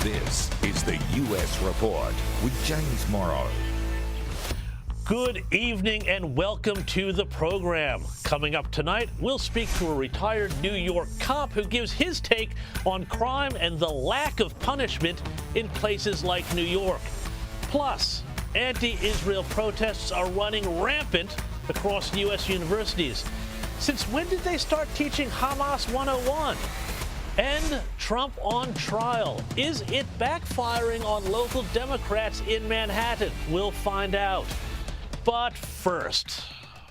This is the U.S. Report with James Morrow. Good evening and welcome to the program. Coming up tonight, we'll speak to a retired New York cop who gives his take on crime and the lack of punishment in places like New York. Plus, anti-Israel protests are running rampant across U.S. universities. Since when did they start teaching Hamas 101? And Trump on trial. Is it backfiring on local Democrats in Manhattan? We'll find out. But first,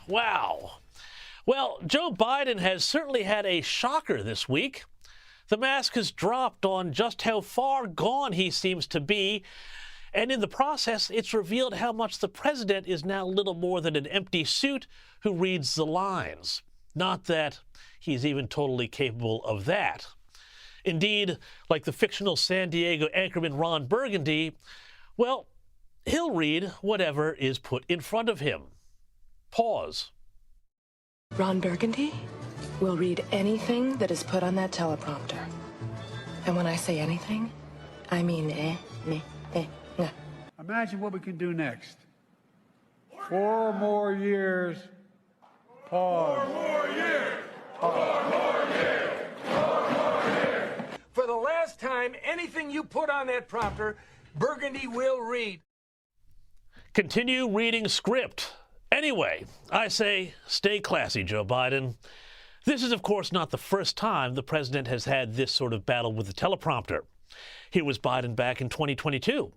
wow. Well, Joe Biden has certainly had a shocker this week. The mask has dropped on just how far gone he seems to be. And in the process, it's revealed how much the president is now little more than an empty suit who reads the lines. Not that he's even totally capable of that. Indeed, like the fictional San Diego anchorman Ron Burgundy, well, he'll read whatever is put in front of him. Pause. Ron Burgundy will read anything that is put on that teleprompter. And when I say anything, I mean nah. Imagine what we can do next. 4 more years. Pause. 4 more years. 4 more years. 4 more years. For the last time, anything you put on that prompter, Burgundy will read. Continue reading script. Anyway, I say stay classy, Joe Biden. This is, of course, not the first time the president has had this sort of battle with the teleprompter. Here was Biden back in 2022.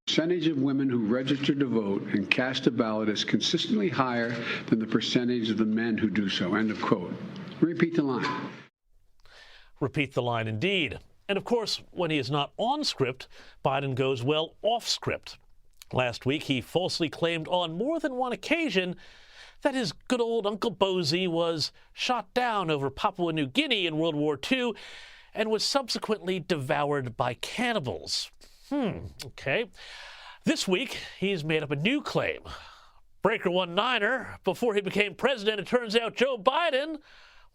Percentage of women who registered to vote and cast a ballot is consistently higher than the percentage of the men who do so. End of quote. Repeat the line. Repeat the line indeed. And of course, when he is not on script, Biden goes well off script. Last week, he falsely claimed on more than one occasion that his good old Uncle Bosie was shot down over Papua New Guinea in World War II and was subsequently devoured by cannibals. Okay. This week, he's made up a new claim. Breaker 1-9er, before he became president, it turns out Joe Biden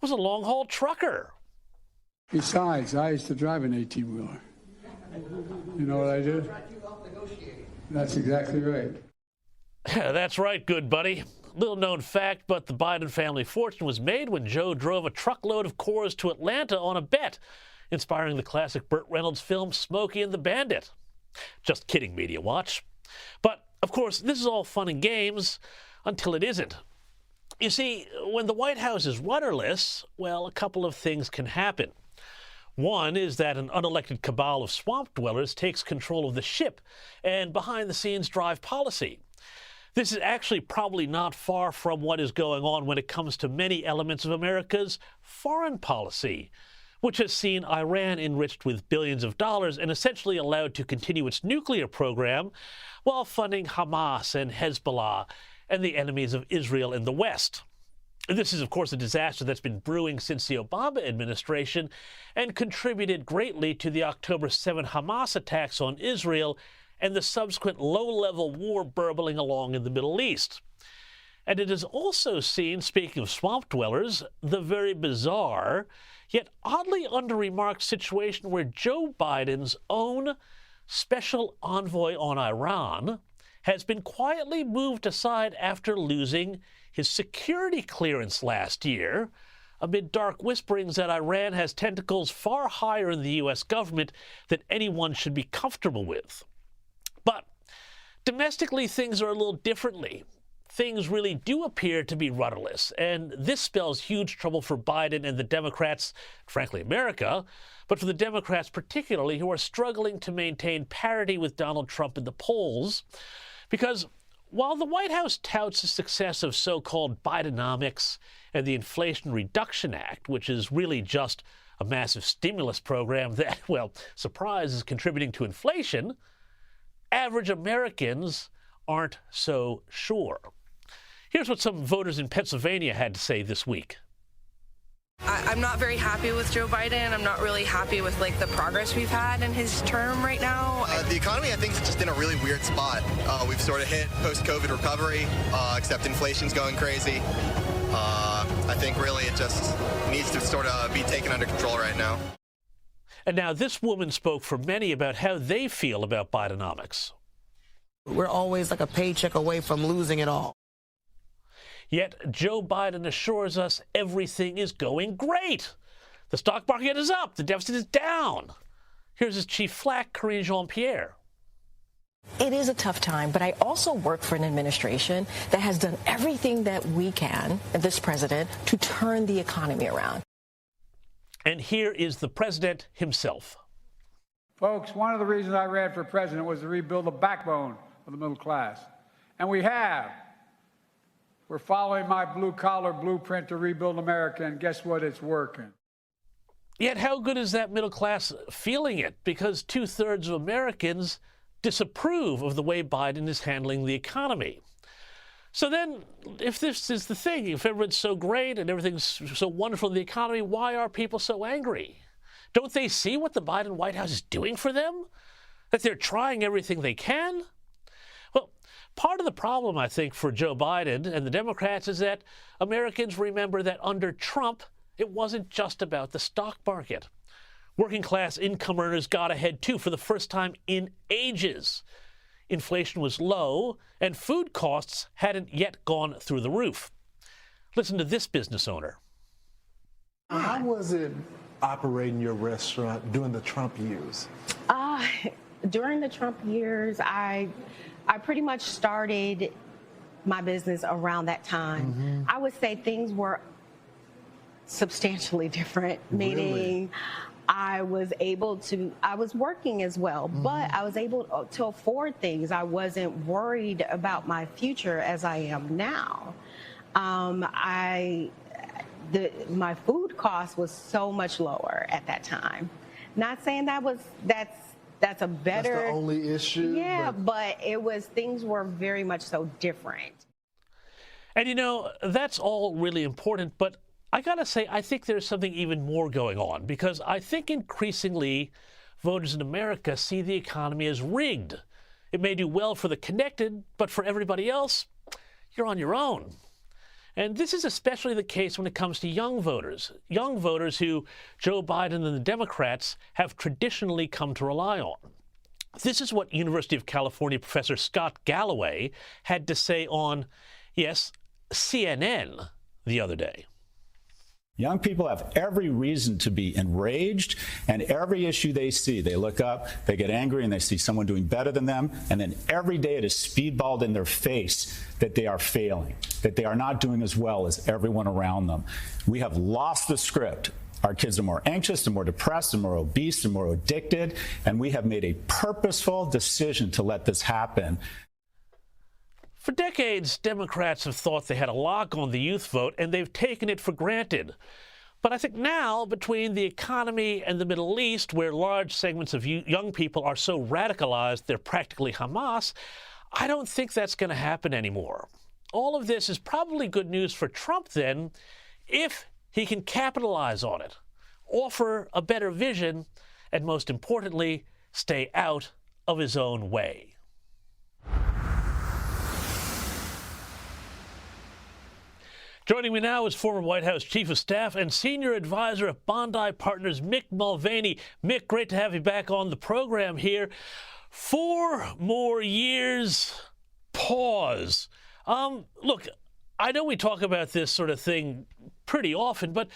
was a long-haul trucker. Besides, I used to drive an 18-wheeler. You know what I did? That's exactly right. That's right, good buddy. Little known fact, but the Biden family fortune was made when Joe drove a truckload of Coors to Atlanta on a bet, inspiring the classic Burt Reynolds film Smokey and the Bandit. Just kidding, Media Watch. But, of course, this is all fun and games until it isn't. You see, when the White House is rudderless, well, a couple of things can happen. One is that an unelected cabal of swamp dwellers takes control of the ship and behind-the-scenes drive policy. This is actually probably not far from what is going on when it comes to many elements of America's foreign policy, which has seen Iran enriched with billions of dollars and essentially allowed to continue its nuclear program while funding Hamas and Hezbollah and the enemies of Israel in the West. This is, of course, a disaster that's been brewing since the Obama administration and contributed greatly to the October 7 Hamas attacks on Israel and the subsequent low-level war burbling along in the Middle East. And it has also seen, speaking of swamp dwellers, the very bizarre, yet oddly under-remarked situation where Joe Biden's own special envoy on Iran has been quietly moved aside after losing his security clearance last year, amid dark whisperings that Iran has tentacles far higher in the U.S. government than anyone should be comfortable with. But domestically, things are a little differently. Things really do appear to be rudderless, and this spells huge trouble for Biden and the Democrats, frankly America, but for the Democrats particularly, who are struggling to maintain parity with Donald Trump in the polls, because while the White House touts the success of so-called Bidenomics and the Inflation Reduction Act, which is really just a massive stimulus program that, well, surprise, is contributing to inflation, average Americans aren't so sure. Here's what some voters in Pennsylvania had to say this week. I'm not very happy with Joe Biden. I'm not really happy with the progress we've had in his term right now. The economy, I think, is just in a really weird spot. We've sort of hit post-COVID recovery, except inflation's going crazy. I think really it just needs to sort of be taken under control right now. And now this woman spoke for many about how they feel about Bidenomics. We're always like a paycheck away from losing it all. Yet Joe Biden assures us everything is going great. The stock market is up. The deficit is down. Here's his chief flack, Karine Jean-Pierre. It is a tough time, but I also work for an administration that has done everything that we can, this president, to turn the economy around. And here is the president himself. Folks, one of the reasons I ran for president was to rebuild the backbone of the middle class. And we have. We're following my blue-collar blueprint to rebuild America, and guess what? It's working. Yet how good is that middle class feeling it? Because 2/3 of Americans disapprove of the way Biden is handling the economy. So then, if this is the thing, if everyone's so great and everything's so wonderful in the economy, why are people so angry? Don't they see what the Biden White House is doing for them? That they're trying everything they can? Well, part of the problem, I think, for Joe Biden and the Democrats is that Americans remember that under Trump, it wasn't just about the stock market. Working class income earners got ahead, too, for the first time in ages. Inflation was low, and food costs hadn't yet gone through the roof. Listen to this business owner. How was it operating your restaurant during the Trump years? During the Trump years, I pretty much started my business around that time. Mm-hmm. I would say things were substantially different, meaning I was working as well, but I was able to afford things. I wasn't worried about my future as I am now. My food cost was so much lower at that time. Not saying that's a better. That's the only issue. Yeah, but things were very much so different. And you know, that's all really important, but I gotta say, I think there's something even more going on, because I think increasingly voters in America see the economy as rigged. It may do well for the connected, but for everybody else, you're on your own. And this is especially the case when it comes to young voters who Joe Biden and the Democrats have traditionally come to rely on. This is what University of California professor Scott Galloway had to say on, yes, CNN the other day. Young people have every reason to be enraged, and every issue they see, they look up, they get angry, and they see someone doing better than them, and then every day it is speedballed in their face that they are failing, that they are not doing as well as everyone around them. We have lost the script. Our kids are more anxious and more depressed and more obese and more addicted, and we have made a purposeful decision to let this happen. For decades, Democrats have thought they had a lock on the youth vote, and they've taken it for granted. But I think now, between the economy and the Middle East, where large segments of young people are so radicalized they're practically Hamas, I don't think that's going to happen anymore. All of this is probably good news for Trump, then, if he can capitalize on it, offer a better vision, and most importantly, stay out of his own way. Joining me now is former White House Chief of Staff and Senior Advisor at Bondi Partners, Mick Mulvaney. Mick, great to have you back on the program here. 4 more years, pause. Look, I know we talk about this sort of thing pretty often, but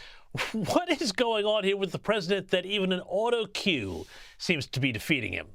what is going on here with the president that even an auto cue seems to be defeating him?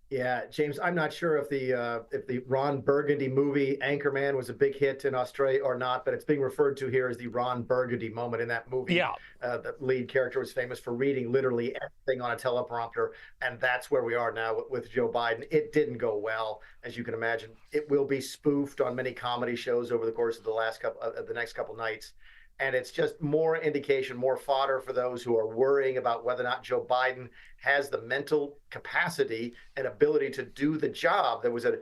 Yeah, James, I'm not sure if the Ron Burgundy movie Anchorman was a big hit in Australia or not, but it's being referred to here as the Ron Burgundy moment in that movie. Yeah. The lead character was famous for reading literally everything on a teleprompter, and that's where we are now with Joe Biden. It didn't go well, as you can imagine. It will be spoofed on many comedy shows over the course of the next couple nights. And it's just more indication, more fodder for those who are worrying about whether or not Joe Biden has the mental capacity and ability to do the job. There was a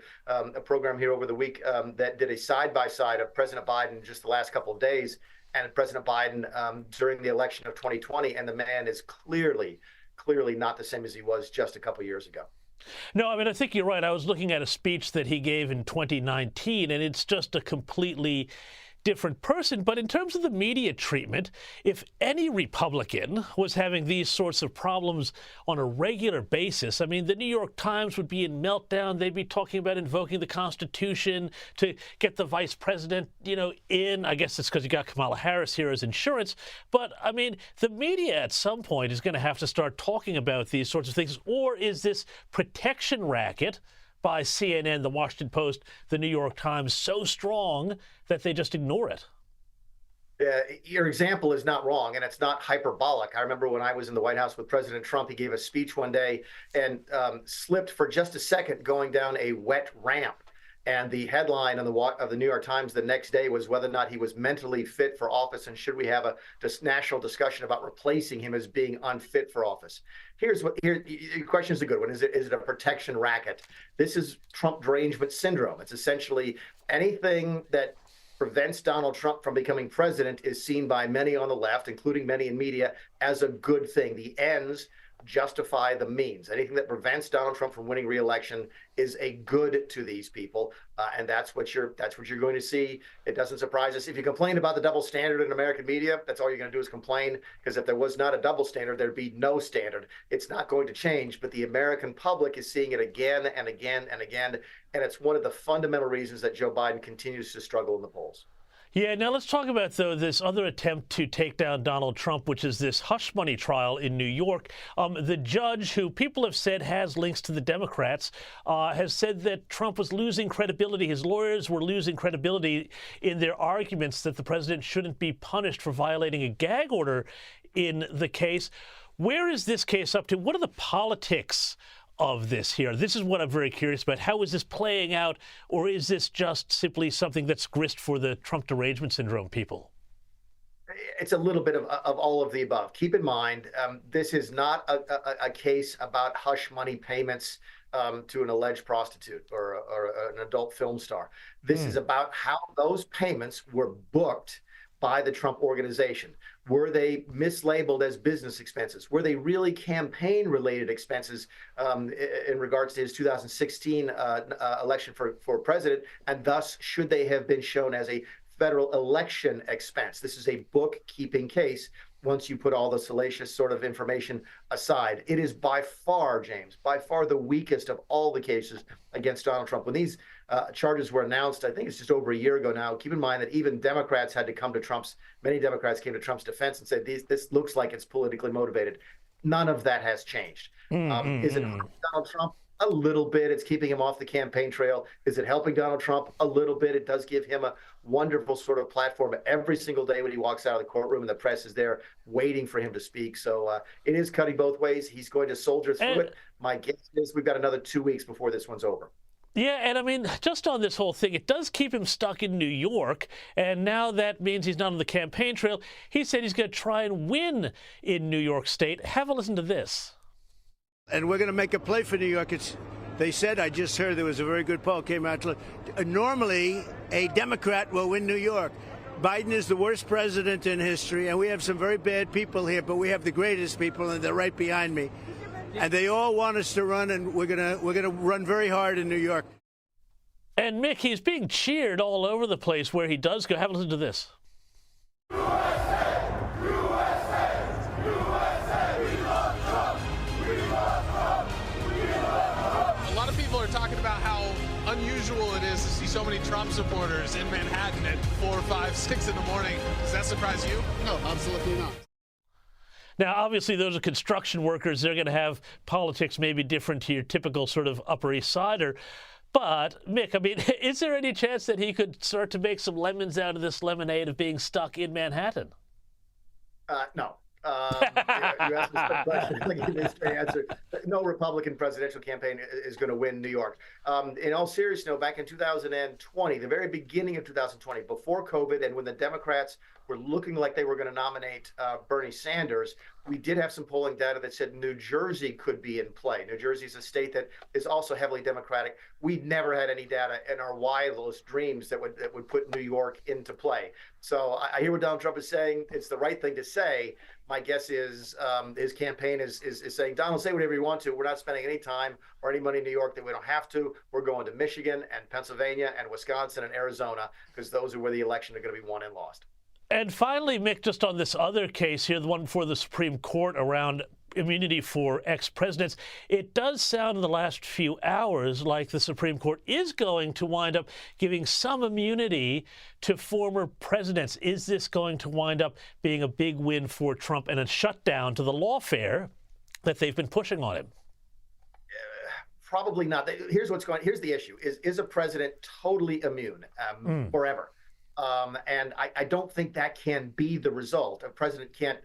program here over the week that did a side-by-side of President Biden just the last couple of days and President Biden during the election of 2020. And the man is clearly not the same as he was just a couple of years ago. No, I mean, I think you're right. I was looking at a speech that he gave in 2019, and it's just a completely different person. But in terms of the media treatment, if any Republican was having these sorts of problems on a regular basis, I mean, the New York Times would be in meltdown. They'd be talking about invoking the Constitution to get the vice president, in. I guess it's because you got Kamala Harris here as insurance. But, I mean, the media at some point is going to have to start talking about these sorts of things. Or is this protection racket by CNN, the Washington Post, the New York Times so strong that they just ignore it? Your example is not wrong, and it's not hyperbolic. I remember when I was in the White House with President Trump, he gave a speech one day and slipped for just a second going down a wet ramp. And the headline of the New York Times the next day was whether or not he was mentally fit for office and should we have a national discussion about replacing him as being unfit for office. Your question is a good one. Is it a protection racket? This is Trump derangement syndrome. It's essentially anything that prevents Donald Trump from becoming president is seen by many on the left, including many in media, as a good thing. The ends justify the means. Anything that prevents Donald Trump from winning re-election is a good to these people, and that's what you're going to see. It doesn't surprise us. If you complain about the double standard in American media, that's all you're going to do is complain, because if there was not a double standard, there'd be no standard. It's not going to change, but the American public is seeing it again and again and again, and it's one of the fundamental reasons that Joe Biden continues to struggle in the polls. Yeah, now let's talk about, though, this other attempt to take down Donald Trump, which is this hush money trial in New York. The judge, who people have said has links to the Democrats, has said that Trump was losing credibility. His lawyers were losing credibility in their arguments that the president shouldn't be punished for violating a gag order in the case. Where is this case up to? What are the politics of this here? This is what I'm very curious about. How is this playing out, or is this just simply something that's grist for the Trump derangement syndrome people? It's a little bit of all of the above. Keep in mind, this is not a case about hush money payments to an alleged prostitute or an adult film star. This is about how those payments were booked by the Trump organization. Were they mislabeled as business expenses? Were they really campaign-related expenses in regards to his 2016 election for president? And thus, should they have been shown as a federal election expense? This is a bookkeeping case once you put all the salacious sort of information aside. It is by far, James, by far the weakest of all the cases against Donald Trump. When these charges were announced, I think it's just over a year ago now, keep in mind that even Democrats had to come to many Democrats came to Trump's defense and said, this looks like it's politically motivated. None of that has changed. Is it Donald Trump? A little bit. It's keeping him off the campaign trail. Is it helping Donald Trump? A little bit. It does give him a wonderful sort of platform every single day when he walks out of the courtroom and the press is there waiting for him to speak. So it is cutting both ways. He's going to soldier through it. My guess is we've got another 2 weeks before this one's over. Yeah, and I mean, just on this whole thing, it does keep him stuck in New York, and now that means he's not on the campaign trail. He said he's going to try and win in New York State. Have a listen to this. And we're going to make a play for New York. They said, I just heard there was a very good poll came out. Normally, a Democrat will win New York. Biden is the worst president in history, and we have some very bad people here, but we have the greatest people, and they're right behind me. And they all want us to run, and we're gonna run very hard in New York. And Mick, he's being cheered all over the place where he does go. Have a listen to this. Talking about how unusual it is to see so many Trump supporters in Manhattan at 4, 5, 6 in the morning. Does that surprise you? No, absolutely not. Now, obviously, those are construction workers. They're going to have politics maybe different to your typical sort of Upper East Sider. But, Mick, I mean, is there any chance that he could start to make some lemons out of this lemonade of being stuck in Manhattan? No. You asked me some question. I'll give you a straight answer. No Republican presidential campaign is going to win New York. In all seriousness, back in 2020, the very beginning of 2020, before COVID, and when the Democrats were looking like they were going to nominate Bernie Sanders, we did have some polling data that said New Jersey could be in play. New Jersey is a state that is also heavily Democratic. We never had any data in our wildest dreams that would put New York into play. So I hear what Donald Trump is saying. It's the right thing to say, My guess is his campaign is saying, Donald, say whatever you want to. We're not spending any time or any money in New York that we don't have to. We're going to Michigan and Pennsylvania and Wisconsin and Arizona, because those are where the election are going to be won and lost. And finally, Mick, just on this other case here, the one before the Supreme Court around immunity for ex-presidents, it does sound in the last few hours like the Supreme Court is going to wind up giving some immunity to former presidents. Is this going to wind up being a big win for Trump and a shutdown to the lawfare that they've been pushing on him? Probably not. Here's the issue: is a president totally immune forever? And I don't think that can be the result. A president can't,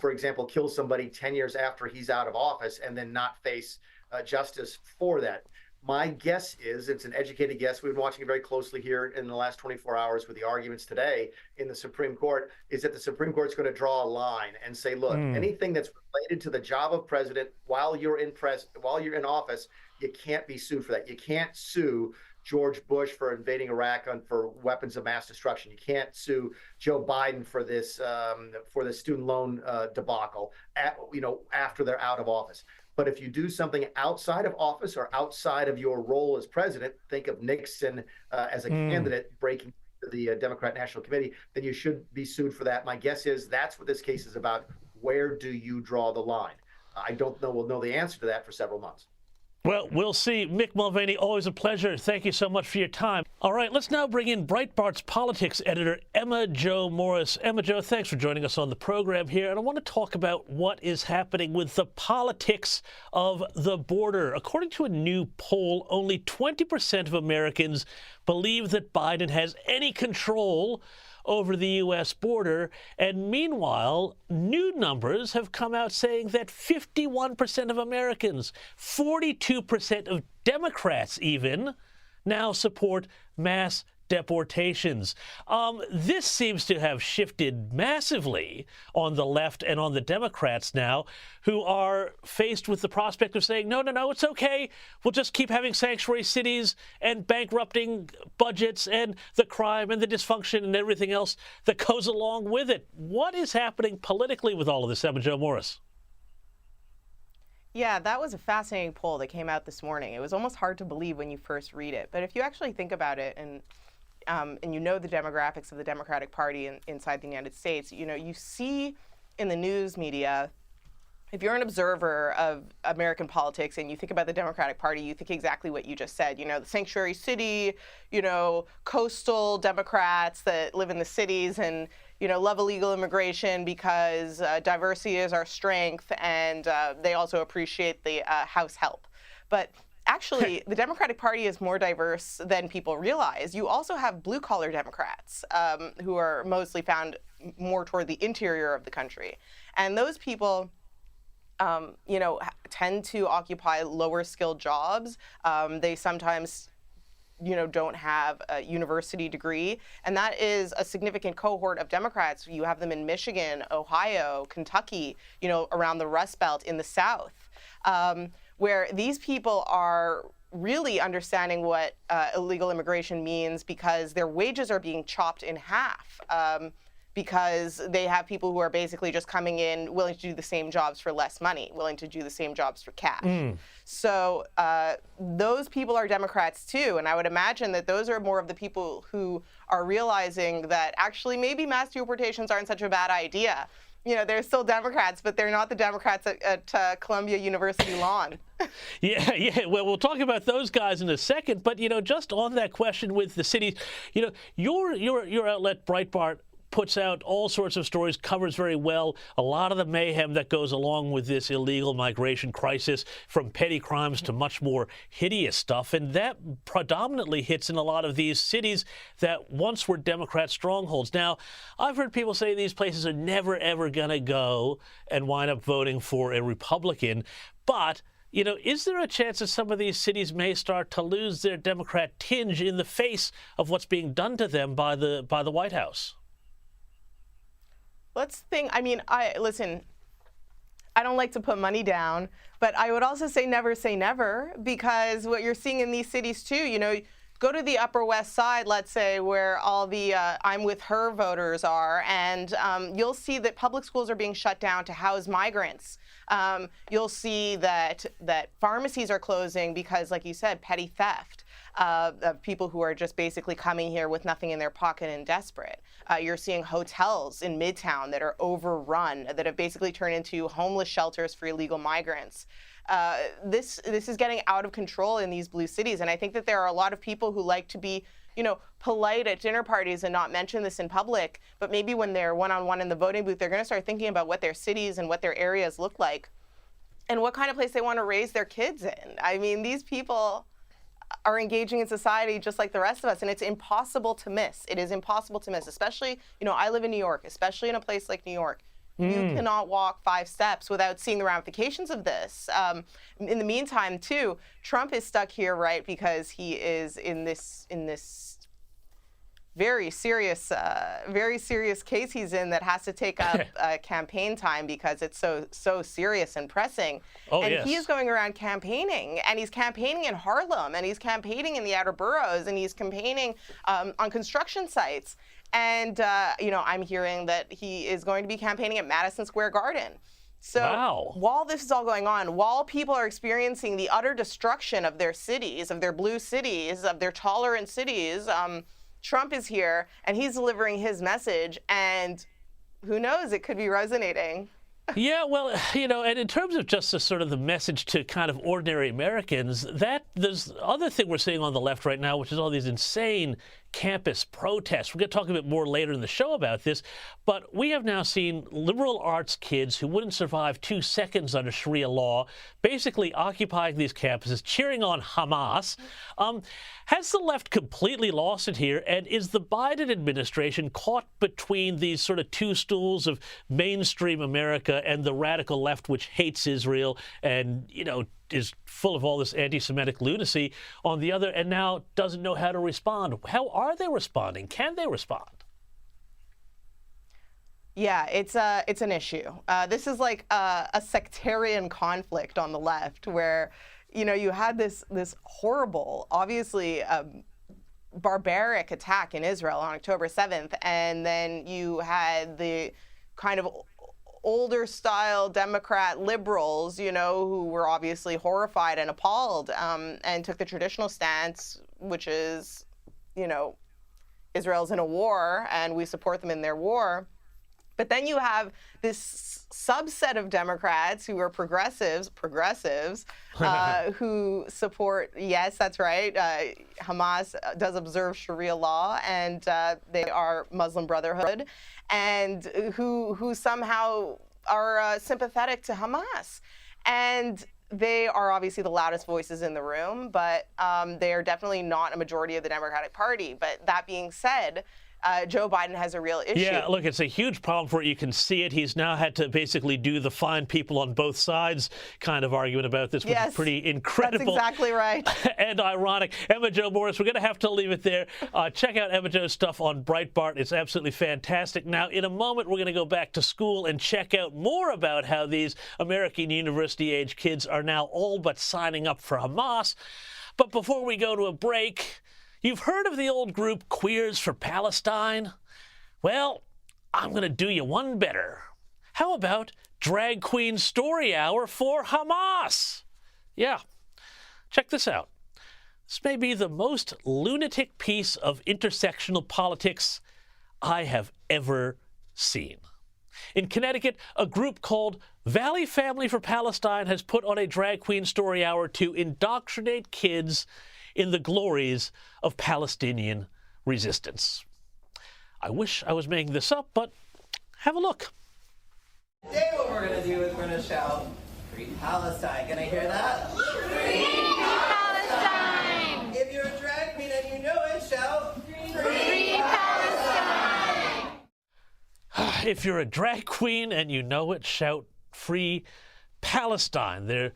for example, kill somebody 10 years after he's out of office and then not face justice for that. My guess is, it's an educated guess, we've been watching it very closely here in the last 24 hours with the arguments today in the Supreme Court, is that the Supreme Court's going to draw a line and say, look, anything that's related to the job of president while you're in office, you can't be sued for that. You can't sue George Bush for invading Iraq for weapons of mass destruction. You can't sue Joe Biden for this student loan debacle after they're out of office. But if you do something outside of office or outside of your role as president, think of Nixon as a candidate breaking the Democrat National Committee, then you should be sued for that. My guess is that's what this case is about. Where do you draw the line? I don't know. We'll know the answer to that for several months. Well, we'll see. Mick Mulvaney, always a pleasure. Thank you so much for your time. All right, let's now bring in Breitbart's politics editor, Emma Jo Morris. Emma Jo, thanks for joining us on the program here. And I want to talk about what is happening with the politics of the border. According to a new poll, only 20% of Americans believe that Biden has any control over the U.S. border. And meanwhile, new numbers have come out saying that 51% of Americans, 42% of Democrats even, now support mass deportations. This seems to have shifted massively on the left and on the Democrats now, who are faced with the prospect of saying, no, it's okay. We'll just keep having sanctuary cities and bankrupting budgets and the crime and the dysfunction and everything else that goes along with it. What is happening politically with all of this, Emma Jo Morris? Yeah, that was a fascinating poll that came out this morning. It was almost hard to believe when you first read it. But if you actually think about it and you know the demographics of the Democratic Party inside the United States, you see in the news media, if you're an observer of American politics and you think about the Democratic Party, you think exactly what you just said. The sanctuary city, coastal Democrats that live in the cities and, love illegal immigration because diversity is our strength, and they also appreciate the House help. But actually, the Democratic Party is more diverse than people realize. You also have blue-collar Democrats who are mostly found more toward the interior of the country. And those people, tend to occupy lower-skilled jobs. They sometimes, don't have a university degree. And that is a significant cohort of Democrats. You have them in Michigan, Ohio, Kentucky, around the Rust Belt in the South, where these people are really understanding what illegal immigration means because their wages are being chopped in half because they have people who are basically just coming in willing to do the same jobs for less money, willing to do the same jobs for cash. So those people are Democrats too, and I would imagine that those are more of the people who are realizing that actually maybe mass deportations aren't such a bad idea. They're still Democrats, but they're not the Democrats at Columbia University lawn. Yeah. Well, we'll talk about those guys in a second. But, just on that question with the cities, your outlet, Breitbart, puts out all sorts of stories, covers very well a lot of the mayhem that goes along with this illegal migration crisis, from petty crimes to much more hideous stuff. And that predominantly hits in a lot of these cities that once were Democrat strongholds. Now, I've heard people say these places are never, ever going to go and wind up voting for a Republican. But is there a chance that some of these cities may start to lose their Democrat tinge in the face of what's being done to them by the White House? Let's think. Listen, I don't like to put money down, but I would also say never, because what you're seeing in these cities too, go to the Upper West Side, let's say, where all the I'm with her voters are, and you'll see that public schools are being shut down to house migrants. You'll see that pharmacies are closing because, like you said, petty theft. Of people who are just basically coming here with nothing in their pocket and desperate. You're seeing hotels in Midtown that are overrun, that have basically turned into homeless shelters for illegal migrants. This is getting out of control in these blue cities, and I think that there are a lot of people who like to be, polite at dinner parties and not mention this in public, but maybe when they're one-on-one in the voting booth, they're going to start thinking about what their cities and what their areas look like and what kind of place they want to raise their kids in. I mean, these people are engaging in society just like the rest of us, and it's impossible to miss. It is impossible to miss, especially, I live in New York, especially in a place like New York. You cannot walk 5 steps without seeing the ramifications of this. In the meantime, too, Trump is stuck here, right, because he is in this very serious case he's in that has to take up campaign time because it's so serious and pressing. He is going around campaigning, and he's campaigning in Harlem, and he's campaigning in the outer boroughs, and he's campaigning on construction sites. And I'm hearing that he is going to be campaigning at Madison Square Garden. So while this is all going on, while people are experiencing the utter destruction of their cities, of their blue cities, of their tolerant cities, Trump is here, and he's delivering his message, and who knows, it could be resonating. Yeah, well, and in terms of just the message to kind of ordinary Americans, there's other thing we're seeing on the left right now, which is all these insane campus protests. We're going to talk a bit more later in the show about this, but we have now seen liberal arts kids who wouldn't survive 2 seconds under Sharia law basically occupying these campuses, cheering on Hamas. Has the left completely lost it here, and is the Biden administration caught between these sort of 2 stools of mainstream America and the radical left, which hates Israel and, is full of all this anti-Semitic lunacy on the other, and now doesn't know how to respond? How are they responding? Can they respond? Yeah, it's an issue. This is like a sectarian conflict on the left where, you had this horrible, obviously barbaric attack in Israel on October 7th, and then you had the kind of older style Democrat liberals, who were obviously horrified and appalled and took the traditional stance, which is, Israel's in a war and we support them in their war. But then you have this subset of Democrats who are progressives, who support, yes, that's right, Hamas does observe Sharia law, and they are Muslim Brotherhood, and who somehow are sympathetic to Hamas. And they are obviously the loudest voices in the room, but they are definitely not a majority of the Democratic Party. But that being said, Joe Biden has a real issue. Yeah, look, it's a huge problem for it. You can see it. He's now had to basically do the find people on both sides kind of argument about this, which is pretty incredible. That's exactly right. And ironic. Emma Jo Morris, we're going to have to leave it there. Check out Emma Jo's stuff on Breitbart. It's absolutely fantastic. Now, in a moment, we're going to go back to school and check out more about how these American university-age kids are now all but signing up for Hamas. But before we go to a break, you've heard of the old group Queers for Palestine? Well, I'm going to do you one better. How about Drag Queen Story Hour for Hamas? Yeah, check this out. This may be the most lunatic piece of intersectional politics I have ever seen. In Connecticut, a group called Valley Family for Palestine has put on a Drag Queen Story Hour to indoctrinate kids in the glories of Palestinian resistance. I wish I was making this up, but have a look. Today what we're going to do is we're going to shout, "Free Palestine." Can I hear that? Free Palestine! If you're a drag queen and you know it, shout, "Free Palestine!" If you're a drag queen and you know it, shout, "Free Palestine." They're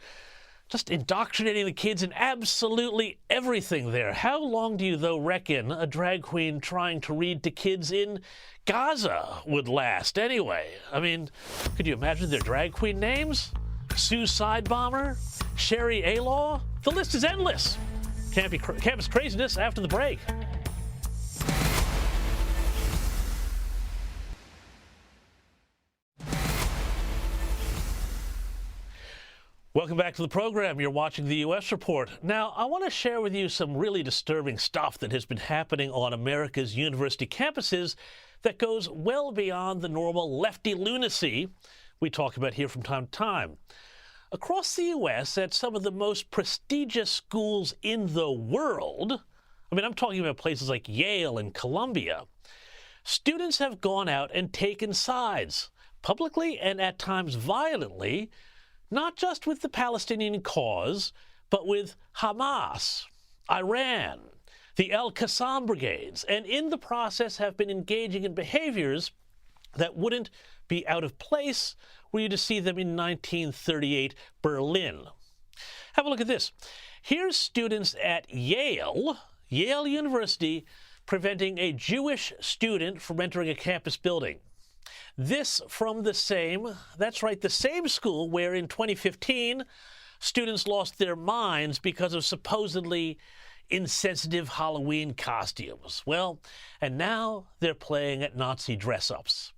just indoctrinating the kids in absolutely everything there. How long do you, though, reckon a drag queen trying to read to kids in Gaza would last anyway? I mean, could you imagine their drag queen names? Sue Sidebomber? Sherry A-Law? The list is endless. Campus craziness after the break. Welcome back to the program. You're watching the U.S. Report. Now, I want to share with you some really disturbing stuff that has been happening on America's university campuses that goes well beyond the normal lefty lunacy we talk about here from time to time. Across the U.S., at some of the most prestigious schools in the world, I mean, I'm talking about places like Yale and Columbia, students have gone out and taken sides, publicly and at times violently, not just with the Palestinian cause, but with Hamas, Iran, the Al-Qassam brigades, and in the process have been engaging in behaviors that wouldn't be out of place were you to see them in 1938 Berlin. Have a look at this. Here's students at Yale University, preventing a Jewish student from entering a campus building. This from the same school where in 2015, students lost their minds because of supposedly insensitive Halloween costumes. Well, and now they're playing at Nazi dress-ups.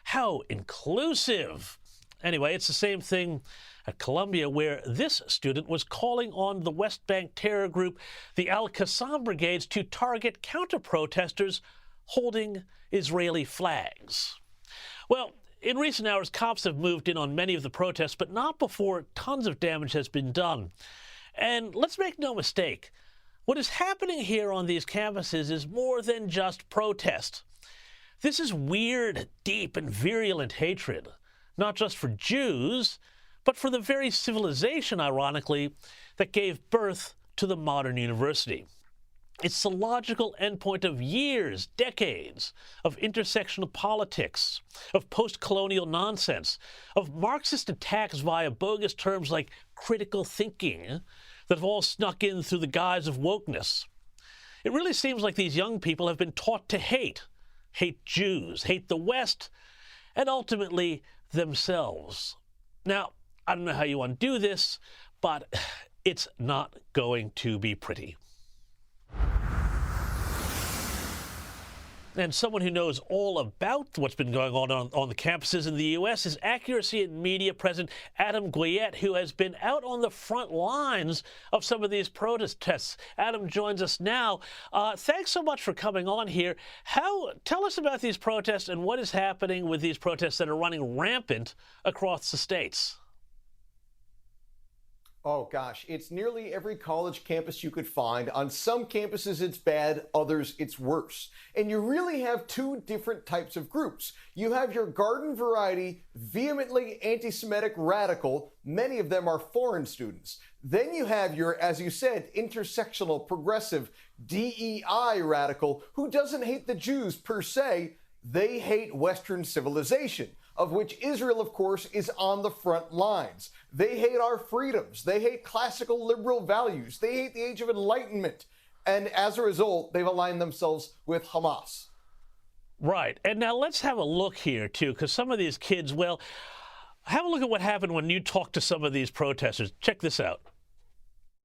How inclusive! Anyway, it's the same thing at Columbia, where this student was calling on the West Bank terror group, the Al-Qassam brigades, to target counter-protesters holding Israeli flags. Well, in recent hours, cops have moved in on many of the protests, but not before tons of damage has been done. And let's make no mistake, what is happening here on these campuses is more than just protest. This is weird, deep, and virulent hatred, not just for Jews, but for the very civilization, ironically, that gave birth to the modern university. It's the logical endpoint of years, decades, of intersectional politics, of post-colonial nonsense, of Marxist attacks via bogus terms like critical thinking that have all snuck in through the guise of wokeness. It really seems like these young people have been taught to hate Jews, hate the West, and ultimately themselves. Now, I don't know how you undo this, but it's not going to be pretty. And someone who knows all about what's been going on the campuses in the U.S. is Accuracy in Media President Adam Guillet, who has been out on the front lines of some of these protests. Adam joins us now. Thanks so much for coming on here. Tell us about these protests and what is happening with these protests that are running rampant across the states. Oh gosh, it's nearly every college campus you could find. On some campuses it's bad, others it's worse. And you really have two different types of groups. You have your garden variety, vehemently anti-Semitic radical, many of them are foreign students. Then you have your, as you said, intersectional, progressive, DEI radical, who doesn't hate the Jews per se, they hate Western civilization, of which Israel, of course, is on the front lines. They hate our freedoms. They hate classical liberal values. They hate the Age of Enlightenment. And as a result, they've aligned themselves with Hamas. Right. And now let's have a look here, too, because some of these kids, well, have a look at what happened when you talked to some of these protesters. Check this out.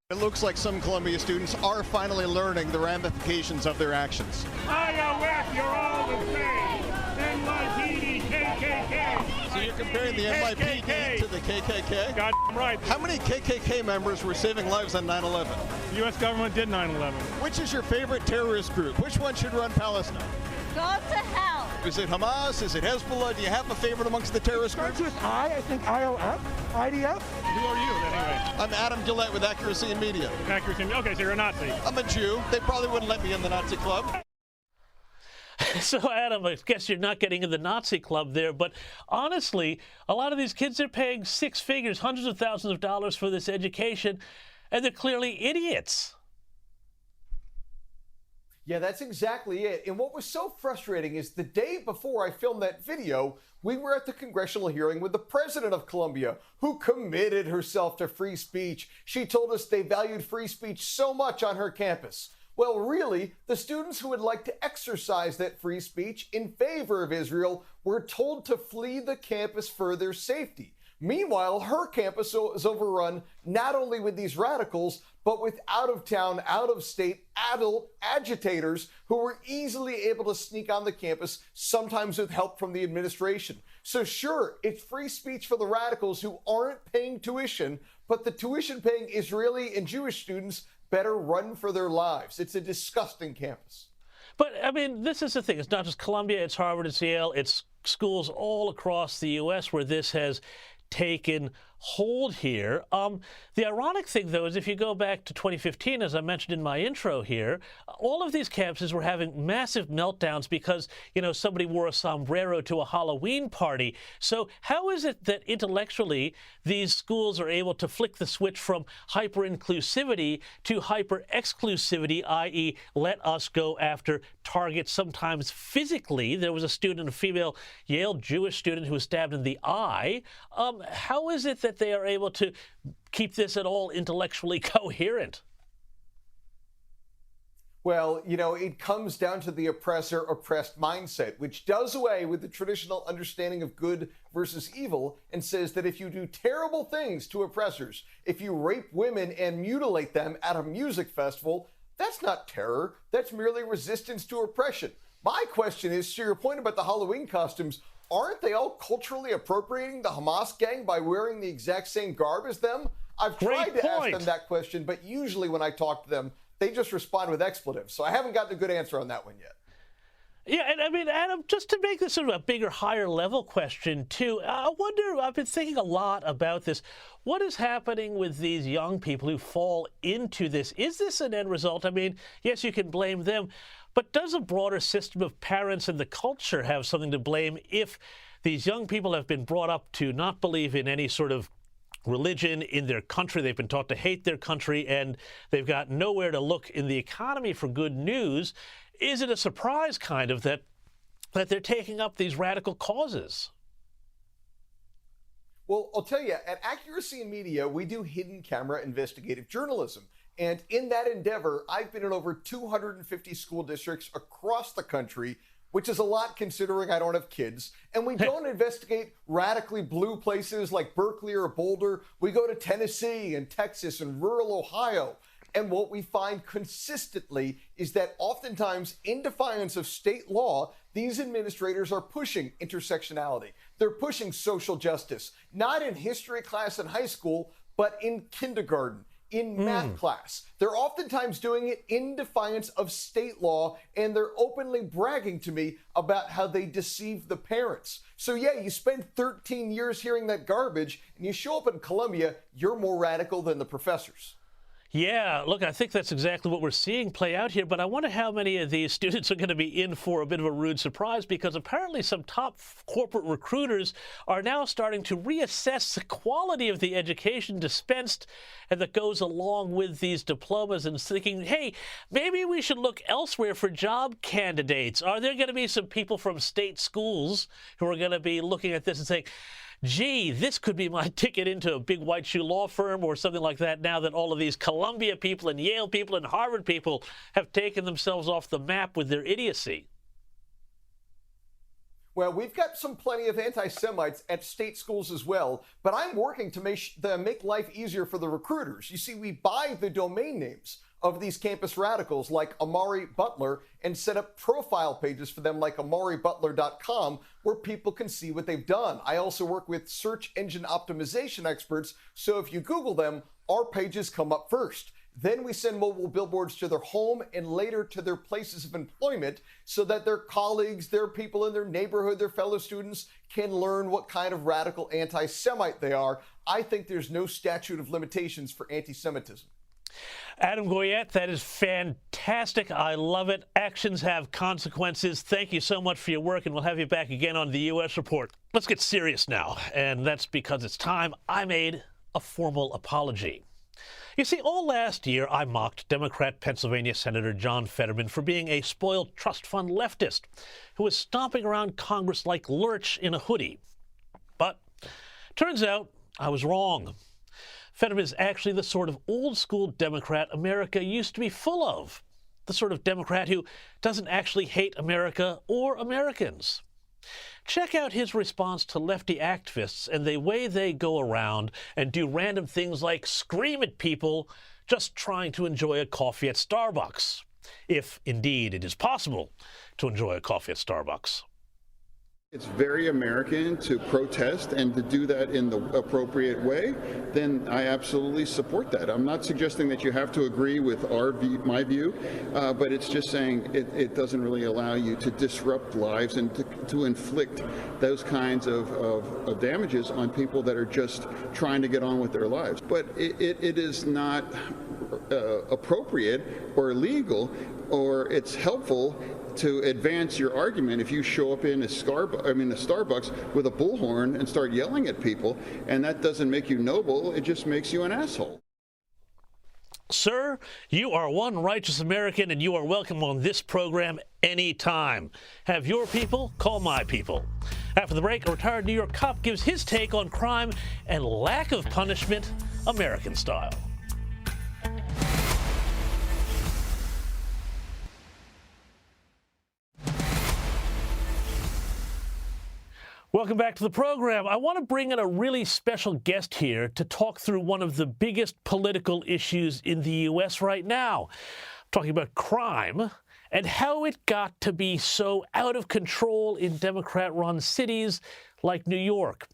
It looks like some Columbia students are finally learning the ramifications of their actions. iOS, you're all the same. NYPD, KKK. So you're comparing the NYPD to the KKK? God right. How many KKK members were saving lives on 9/11? The U.S. government did 9/11. Which is your favorite terrorist group? Which one should run Palestine? Go to hell. Is it Hamas? Is it Hezbollah? Do you have a favorite amongst the terrorist groups? Starts with I think IOF, IDF. Who are you then anyway? I'm Adam Guillet with Accuracy in Media. Accuracy in Media. Okay, so you're a Nazi. I'm a Jew. They probably wouldn't let me in the Nazi club. So, Adam, I guess you're not getting in the Nazi club there, but honestly, a lot of these kids are paying six figures, hundreds of thousands of dollars for this education, and they're clearly idiots. Yeah, that's exactly it. And what was so frustrating is the day before I filmed that video, we were at the congressional hearing with the president of Columbia, who committed herself to free speech. She told us they valued free speech so much on her campus. Well, really, the students who would like to exercise that free speech in favor of Israel were told to flee the campus for their safety. Meanwhile, her campus is overrun not only with these radicals, but with out-of-town, out-of-state adult agitators who were easily able to sneak on the campus, sometimes with help from the administration. So sure, it's free speech for the radicals who aren't paying tuition, but the tuition-paying Israeli and Jewish students better run for their lives. It's a disgusting campus. But, I mean, this is the thing. It's not just Columbia, it's Harvard, it's Yale, it's schools all across the U.S. where this has taken hold here. The ironic thing, though, is if you go back to 2015, as I mentioned in my intro here, all of these campuses were having massive meltdowns because, you know, somebody wore a sombrero to a Halloween party. So how is it that intellectually these schools are able to flick the switch from hyper-inclusivity to hyper-exclusivity, i.e. let us go after targets sometimes physically? There was a student, a female Yale Jewish student, who was stabbed in the eye. How is it that they are able to keep this at all intellectually coherent? Well, you know, it comes down to the oppressor-oppressed mindset, which does away with the traditional understanding of good versus evil and says that if you do terrible things to oppressors, if you rape women and mutilate them at a music festival, that's not terror. That's merely resistance to oppression. My question is, to your point about the Halloween costumes, aren't they all culturally appropriating the Hamas gang by wearing the exact same garb as them? I've tried to ask them that question, but usually when I talk to them, they just respond with expletives. So I haven't gotten a good answer on that one yet. Yeah, and I mean, Adam, just to make this sort of a bigger, higher level question, too, I wonder, I've been thinking a lot about this. What is happening with these young people who fall into this? Is this an end result? I mean, yes, you can blame them, but does a broader system of parents and the culture have something to blame if these young people have been brought up to not believe in any sort of religion in their country? They've been taught to hate their country, and they've got nowhere to look in the economy for good news. Is it a surprise, kind of, that they're taking up these radical causes? Well, I'll tell you, at Accuracy in Media, we do hidden camera investigative journalism. And in that endeavor, I've been in over 250 school districts across the country, which is a lot considering I don't have kids. And we don't investigate radically blue places like Berkeley or Boulder. We go to Tennessee and Texas and rural Ohio. And what we find consistently is that oftentimes, in defiance of state law, these administrators are pushing intersectionality. They're pushing social justice, not in history class in high school, but in kindergarten, in math class. They're oftentimes doing it in defiance of state law, and they're openly bragging to me about how they deceive the parents. So yeah, you spend 13 years hearing that garbage, and you show up in Columbia, you're more radical than the professors. Yeah, look, I think that's exactly what we're seeing play out here, but I wonder how many of these students are going to be in for a bit of a rude surprise, because apparently some top corporate recruiters are now starting to reassess the quality of the education dispensed and that goes along with these diplomas, and thinking, hey, maybe we should look elsewhere for job candidates. Are there going to be some people from state schools who are going to be looking at this and saying, gee, this could be my ticket into a big white shoe law firm or something like that, now that all of these Columbia people and Yale people and Harvard people have taken themselves off the map with their idiocy? Well, we've got plenty of anti-Semites at state schools as well, but I'm working to make life easier for the recruiters. You see, we buy the domain names of these campus radicals like Amari Butler and set up profile pages for them like amaributler.com where people can see what they've done. I also work with search engine optimization experts, so if you Google them, our pages come up first. Then we send mobile billboards to their home and later to their places of employment so that their colleagues, their people in their neighborhood, their fellow students can learn what kind of radical anti-Semite they are. I think there's no statute of limitations for anti-Semitism. Adam Goyette, that is fantastic. I love it. Actions have consequences. Thank you so much for your work, and we'll have you back again on the U.S. Report. Let's get serious now, and that's because it's time I made a formal apology. You see, all last year, I mocked Democrat Pennsylvania Senator John Fetterman for being a spoiled trust fund leftist who was stomping around Congress like Lurch in a hoodie. But turns out I was wrong. Fetterman is actually the sort of old-school Democrat America used to be full of. The sort of Democrat who doesn't actually hate America or Americans. Check out his response to lefty activists and the way they go around and do random things like scream at people just trying to enjoy a coffee at Starbucks, if indeed it is possible to enjoy a coffee at Starbucks. It's very American to protest, and to do that in the appropriate way, then I absolutely support that. I'm not suggesting that you have to agree with my view, but it's just saying it doesn't really allow you to disrupt lives and to inflict those kinds of damages on people that are just trying to get on with their lives. But it is not appropriate or legal, or it's helpful to advance your argument if you show up in a Starbucks with a bullhorn and start yelling at people, and that doesn't make you noble, it just makes you an asshole. Sir, you are one righteous American, and you are welcome on this program anytime. Have your people call my people. After the break, a retired New York cop gives his take on crime and lack of punishment, American style. Welcome back to the program. I want to bring in a really special guest here to talk through one of the biggest political issues in the U.S. right now. I'm talking about crime and how it got to be so out of control in Democrat-run cities like New York.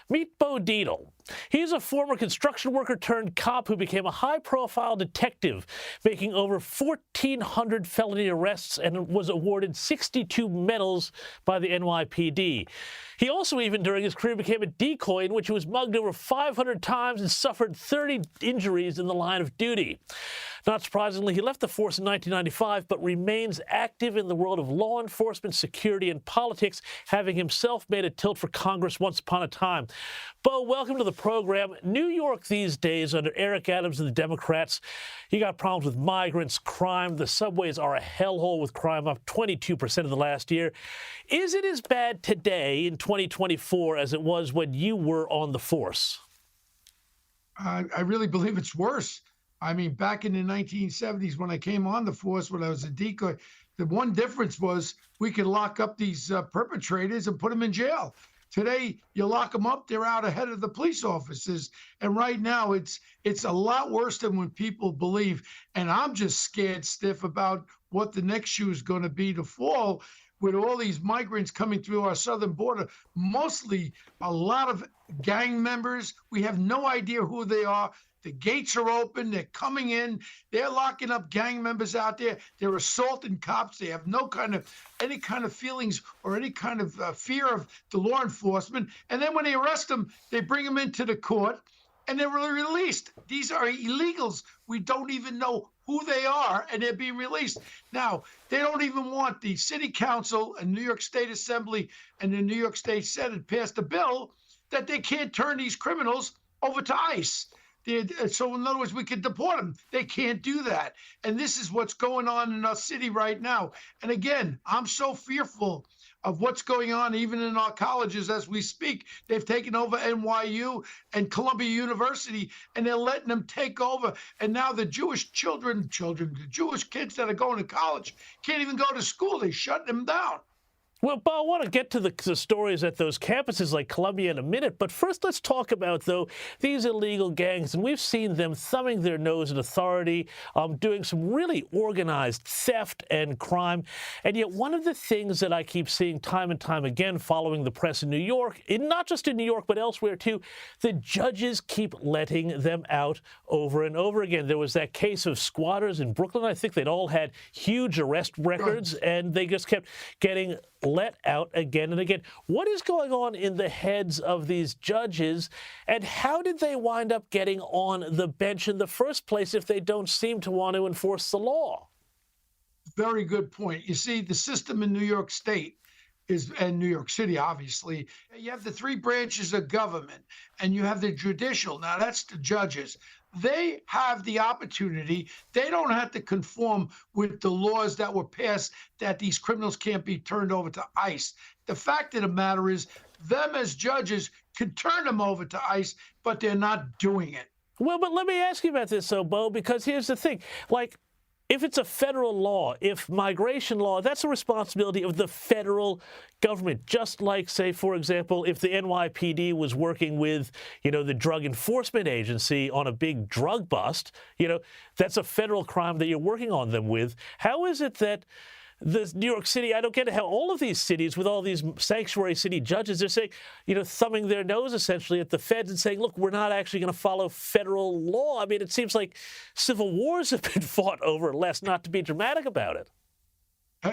Meet Bo Dietl. He's a former construction worker turned cop who became a high-profile detective, making over 1,400 felony arrests and was awarded 62 medals by the NYPD. He also, even during his career, became a decoy in which he was mugged over 500 times and suffered 30 injuries in the line of duty. Not surprisingly, he left the force in 1995, but remains active in the world of law enforcement, security, and politics, having himself made a tilt for Congress once upon a time. Bo, welcome to the program. New York these days, under Eric Adams and the Democrats, you got problems with migrants, crime. The subways are a hellhole with crime, up 22% in the last year. Is it as bad today in 2024 as it was when you were on the force? I really believe it's worse. I mean, back in the 1970s, when I came on the force, when I was a decoy, the one difference was we could lock up these perpetrators and put them in jail. Today, you lock them up, they're out ahead of the police officers. And right now, it's a lot worse than when people believe. And I'm just scared stiff about what the next shoe is going to be to fall with all these migrants coming through our southern border, mostly a lot of gang members. We have no idea who they are. The gates are open. They're coming in. They're locking up gang members out there. They're assaulting cops. They have no any kind of feelings or any kind of fear of the law enforcement. And then when they arrest them, they bring them into the court and they're released. These are illegals. We don't even know who they are, and they're being released. Now, they don't even want the city council and New York State Assembly and the New York State Senate passed a bill that they can't turn these criminals over to ICE. So in other words, we could deport them. They can't do that. And this is what's going on in our city right now. And again, I'm so fearful of what's going on even in our colleges as we speak. They've taken over NYU and Columbia University, and they're letting them take over. And now the Jewish the Jewish kids that are going to college can't even go to school. They shut them down. Well, Bo, I want to get to the stories at those campuses like Columbia in a minute, but first let's talk about, though, these illegal gangs. And we've seen them thumbing their nose at authority, doing some really organized theft and crime. And yet one of the things that I keep seeing time and time again following the press in New York, not just in New York, but elsewhere too, the judges keep letting them out over and over again. There was that case of squatters in Brooklyn. I think they'd all had huge arrest records, and they just kept getting let out again and again. What is going on in the heads of these judges, and how did they wind up getting on the bench in the first place if they don't seem to want to enforce the law? Very good point. You see, the system in New York State and New York City, obviously, you have the three branches of government, and you have the judicial. Now, that's the judges. They have the opportunity. They don't have to conform with the laws that were passed that these criminals can't be turned over to ICE. The fact of the matter is, them as judges can turn them over to ICE, but they're not doing it. Well, but let me ask you about this, though, Bo, because here's the thing. Like, if it's a federal law, if migration law, that's a responsibility of the federal government. Just like, say, for example, if the NYPD was working with, the Drug Enforcement Agency on a big drug bust, that's a federal crime that you're working on them with. How is it that New York City, I don't get how all of these cities with all these sanctuary city judges, they're saying, thumbing their nose essentially at the feds and saying, look, we're not actually going to follow federal law. I mean, it seems like civil wars have been fought over less, not to be dramatic about it.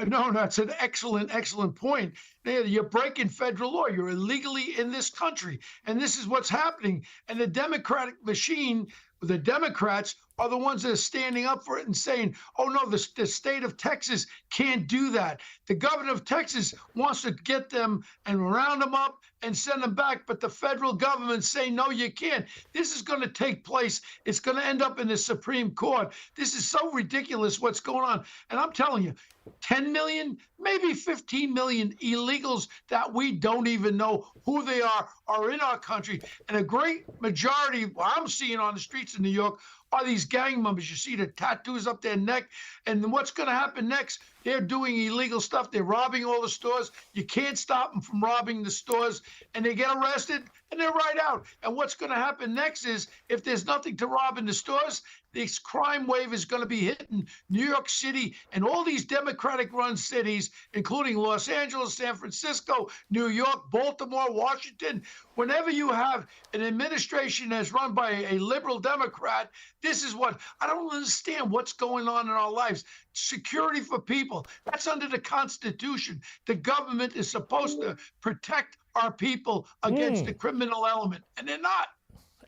No, that's an excellent point. You're breaking federal law. You're illegally in this country. And this is what's happening. And the Democratic machine, the Democrats are the ones that are standing up for it and saying, oh, no, the state of Texas can't do that. The governor of Texas wants to get them and round them up and send them back. But the federal government saying, no, you can't. This is going to take place. It's going to end up in the Supreme Court. This is so ridiculous what's going on. And I'm telling you, 10 million, maybe 15 million illegals that we don't even know who they are in our country. And a great majority, what I'm seeing on the streets of New York, are these gang members. You see the tattoos up their neck. And what's going to happen next? They're doing illegal stuff. They're robbing all the stores. You can't stop them from robbing the stores. And they get arrested and they're right out. And what's going to happen next is if there's nothing to rob in the stores, this crime wave is going to be hitting New York City and all these Democratic-run cities, including Los Angeles, San Francisco, New York, Baltimore, Washington. Whenever you have an administration that's run by a liberal Democrat, this is what I don't understand what's going on in our lives. Security for people, that's under the Constitution. The government is supposed to protect our people against the criminal element, and they're not.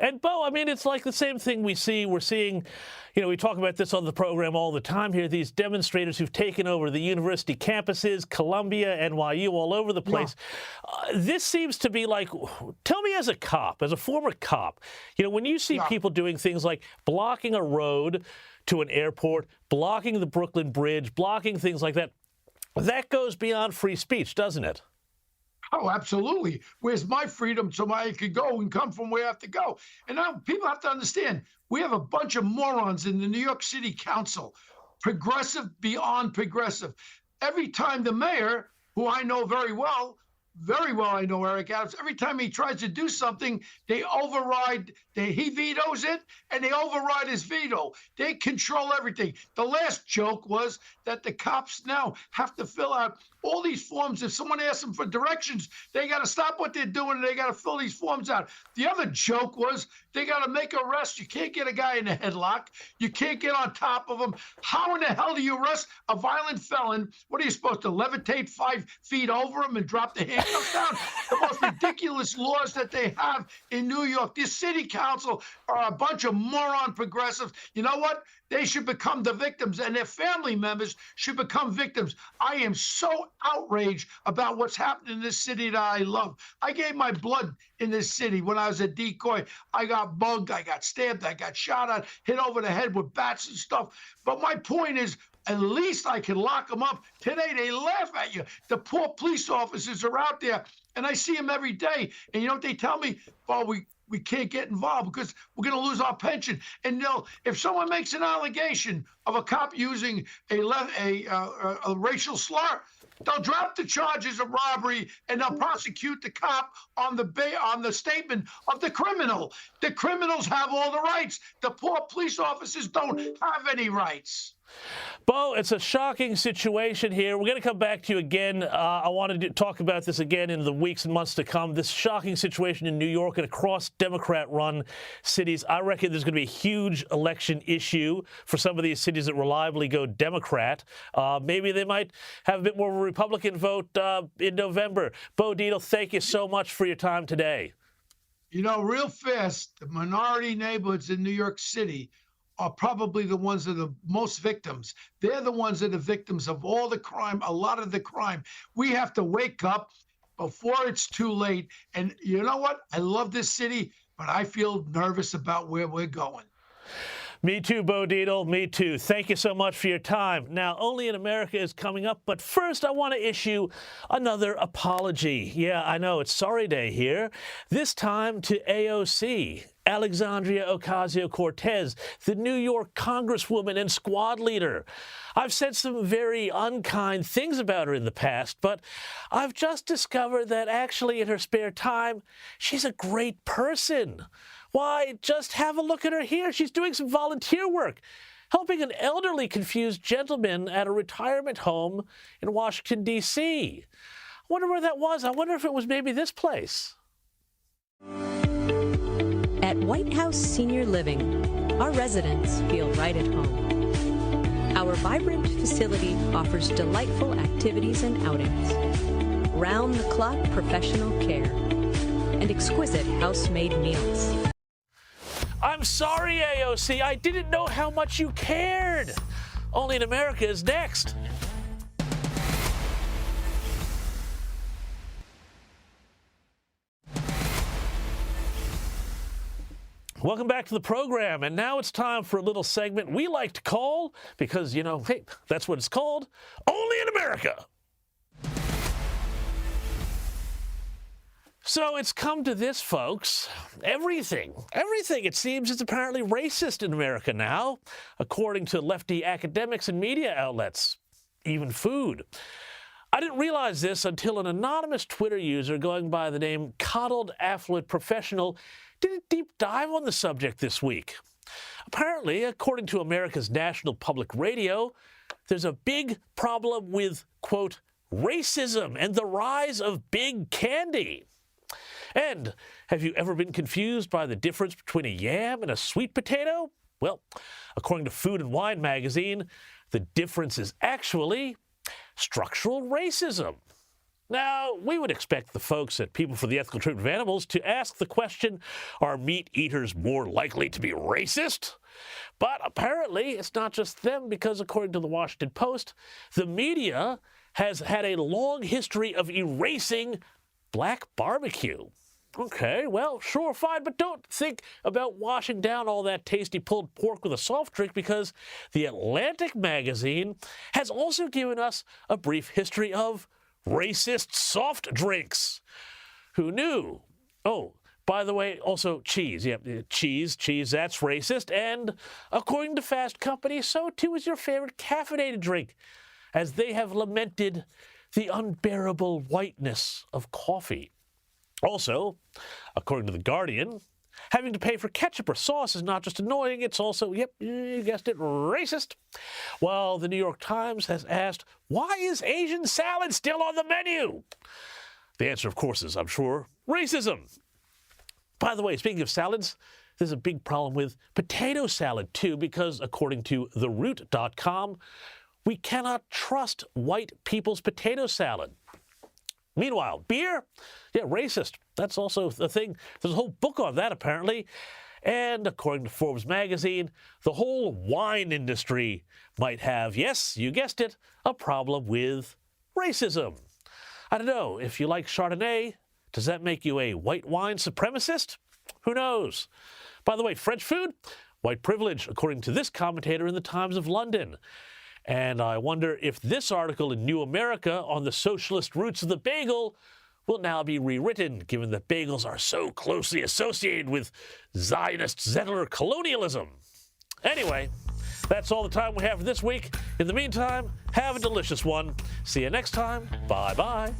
And, Bo, I mean, it's like the same thing we're seeing, we talk about this on the program all the time here, these demonstrators who've taken over the university campuses, Columbia, NYU, all over the place. Yeah. This seems to be like, tell me as a cop, as a former cop, when you see people doing things like blocking a road to an airport, blocking the Brooklyn Bridge, blocking things like that, that goes beyond free speech, doesn't it? Oh, absolutely. Where's my freedom so I could go and come from where I have to go? And now people have to understand, we have a bunch of morons in the New York City Council, progressive beyond progressive. Every time the mayor, who I know very well I know Eric Adams, every time he tries to do something, they override, he vetoes it, and they override his veto. They control everything. The last joke was that the cops now have to fill out all these forms. If someone asks them for directions, they got to stop what they're doing and they got to fill these forms out. The other joke was they got to make arrests. You can't get a guy in a headlock. You can't get on top of him. How in the hell do you arrest a violent felon? What are you supposed to levitate 5 feet over him and drop the handcuffs down? The most ridiculous laws that they have in New York. This city council are a bunch of moron progressives. You know what? They should become the victims, and their family members should become victims. I am so outraged about what's happening in this city that I love. I gave my blood in this city when I was a decoy. I got bugged, I got stabbed, I got shot at, hit over the head with bats and stuff. But my point is, at least I can lock them up. Today, they laugh at you. The poor police officers are out there, and I see them every day. And you know what they tell me? Well, we can't get involved because we're going to lose our pension. And if someone makes an allegation of a cop using a racial slur, they'll drop the charges of robbery and they'll prosecute the cop on the statement of the criminal. The criminals have all the rights. The poor police officers don't have any rights. Bo, it's a shocking situation here. We're going to come back to you again. I wanted to talk about this again in the weeks and months to come. This shocking situation in New York and across Democrat-run cities. I reckon there's going to be a huge election issue for some of these cities that reliably go Democrat. Maybe they might have a bit more of a Republican vote in November. Bo Dietl, thank you so much for your time today. Real fast, the minority neighborhoods in New York City are probably the ones that are most victims. They're the ones that are victims of all the crime, a lot of the crime. We have to wake up before it's too late. And you know what? I love this city, but I feel nervous about where we're going. Me too, Bo Dietl. Me too. Thank you so much for your time. Now, Only in America is coming up, but first I want to issue another apology. Yeah, I know, it's sorry day here. This time to AOC. Alexandria Ocasio-Cortez, the New York Congresswoman and squad leader. I've said some very unkind things about her in the past, but I've just discovered that actually in her spare time, she's a great person. Why, just have a look at her here. She's doing some volunteer work, helping an elderly confused gentleman at a retirement home in Washington, D.C. I wonder where that was. I wonder if it was maybe this place. At White House Senior Living, our residents feel right at home. Our vibrant facility offers delightful activities and outings, round-the-clock professional care, and exquisite house-made meals. I'm sorry, AOC. I didn't know how much you cared. Only in America is next. Welcome back to the program, and now it's time for a little segment we like to call, because, you know, hey, that's what it's called, Only in America. So it's come to this, folks. Everything, it seems, is apparently racist in America now, according to lefty academics and media outlets, even food. I didn't realize this until an anonymous Twitter user going by the name Coddled Affluent Professional did a deep dive on the subject this week. Apparently, according to America's National Public Radio, there's a big problem with, quote, racism and the rise of big candy. And have you ever been confused by the difference between a yam and a sweet potato? Well, according to Food and Wine magazine, the difference is actually structural racism. Now, we would expect the folks at People for the Ethical Treatment of Animals to ask the question, are meat eaters more likely to be racist? But apparently, it's not just them, because according to the Washington Post, the media has had a long history of erasing black barbecue. Okay, well, sure, fine, but don't think about washing down all that tasty pulled pork with a soft drink, because The Atlantic magazine has also given us a brief history of racist soft drinks. Who knew? Oh, by the way, also cheese. Yeah, cheese, that's racist. And according to Fast Company, so too is your favorite caffeinated drink, as they have lamented the unbearable whiteness of coffee. Also, according to The Guardian, having to pay for ketchup or sauce is not just annoying, it's also, yep, you guessed it, racist. While the New York Times has asked, why is Asian salad still on the menu? The answer, of course, is, I'm sure, racism. By the way, speaking of salads, there's a big problem with potato salad, too, because according to TheRoot.com, we cannot trust white people's potato salad. Meanwhile, beer? Yeah, racist. That's also a thing. There's a whole book on that, apparently. And according to Forbes magazine, the whole wine industry might have, yes, you guessed it, a problem with racism. I don't know, if you like Chardonnay, does that make you a white wine supremacist? Who knows? By the way, French food? White privilege, according to this commentator in the Times of London. And I wonder if this article in New America on the socialist roots of the bagel will now be rewritten, given that bagels are so closely associated with Zionist settler colonialism. Anyway, that's all the time we have for this week. In the meantime, have a delicious one. See you next time. Bye-bye.